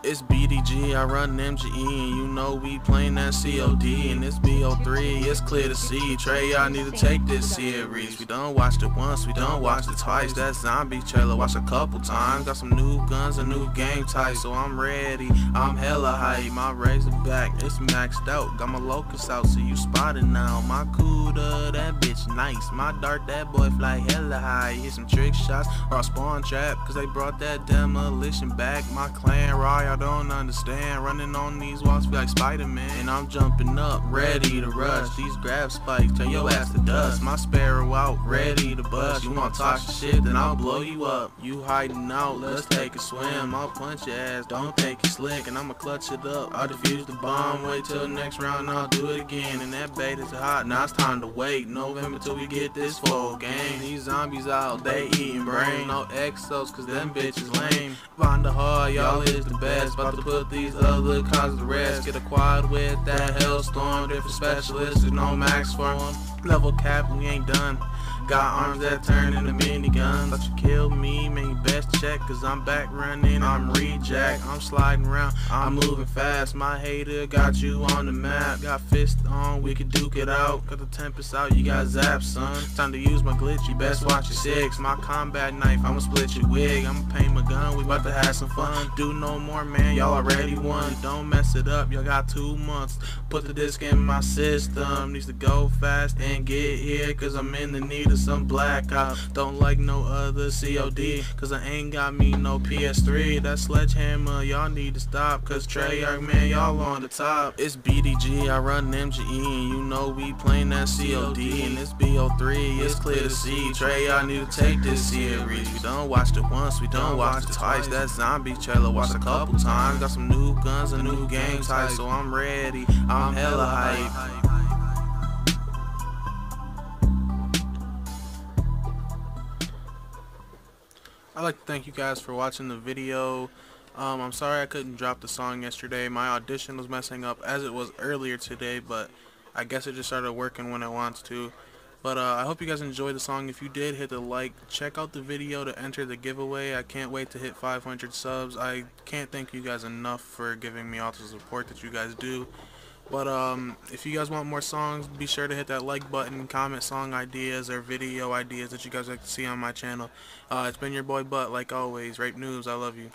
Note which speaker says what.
Speaker 1: It's BDG, I run MGE, and you know we playin' that COD, and it's BO3, it's clear to see. Trey, y'all need to take this series. We done watched it once, we done watched it twice. That zombie trailer watched a couple times. Got some new guns, a new game type, so I'm ready. I'm hella hype, my razor back, it's maxed out. Got my locust out, so you spotted now. My Cuda, that bitch nice. My dart, that boy fly hella high. Hit some trick shots, or I spawn trap, cause they brought that demolition back. My clan raw, y'all don't understand. Running on these walls feel like Spider-Man, and I'm jumping up, ready to rush. These grab spikes turn your ass to dust. My sparrow out, ready to bust. You wanna talk shit, then I'll blow you up. You hiding out, let's take a swim. I'll punch your ass, don't think it's slick, and I'ma clutch it up. I'll defuse the bomb, wait till the next round, I'll do it again. And that bait is hot, now it's time to wait. November till we get this full game. These zombies out, they eating brain. No exos, cause them bitches lame. Find the hard, y'all is the best. About to put these other cons to rest. Get a quad with that hellstorm. Different specialists, there's no max for them. Level cap, we ain't done. Got arms that turn into miniguns. Thought you killed me, man, you best check, cause I'm back running, I'm reject. I'm sliding around, I'm moving fast. My hater got you on the map. Got fist on, we can duke it out. Got the tempest out, you got zapped, son. Time to use my glitch, you best watch your six. My combat knife, I'ma split your wig. I'ma paint my gun, we about to have some fun. Do no more, man, y'all already won. Don't mess it up, y'all got 2 months. Put the disc in my system. Needs to go fast and get here, cause I'm in the need of some blackout. Don't like no other COD, cause I ain't got me no PS3. That sledgehammer, y'all need to stop, cause Treyarch, man, y'all on the top. It's BDG, I run MGE, and you know we playin' that COD, and it's BO3, it's clear to see. Treyarch need to take this series. We done watched it once, we done watched it twice. That zombie trailer watched a couple times. Got some new guns, a new game type, so I'm ready. I'm hella hype. I'd like to thank you guys for watching the video. I'm sorry I couldn't drop the song yesterday. My audition was messing up as it was earlier today, but I guess it just started working when it wants to. But I hope you guys enjoyed the song. If you did, hit the like. Check out the video to enter the giveaway. I can't wait to hit 500 subs. I can't thank you guys enough for giving me all the support that you guys do. But if you guys want more songs, be sure to hit that like button, comment song ideas or video ideas that you guys like to see on my channel. It's been your boy Butt, like always. Rape News, I love you.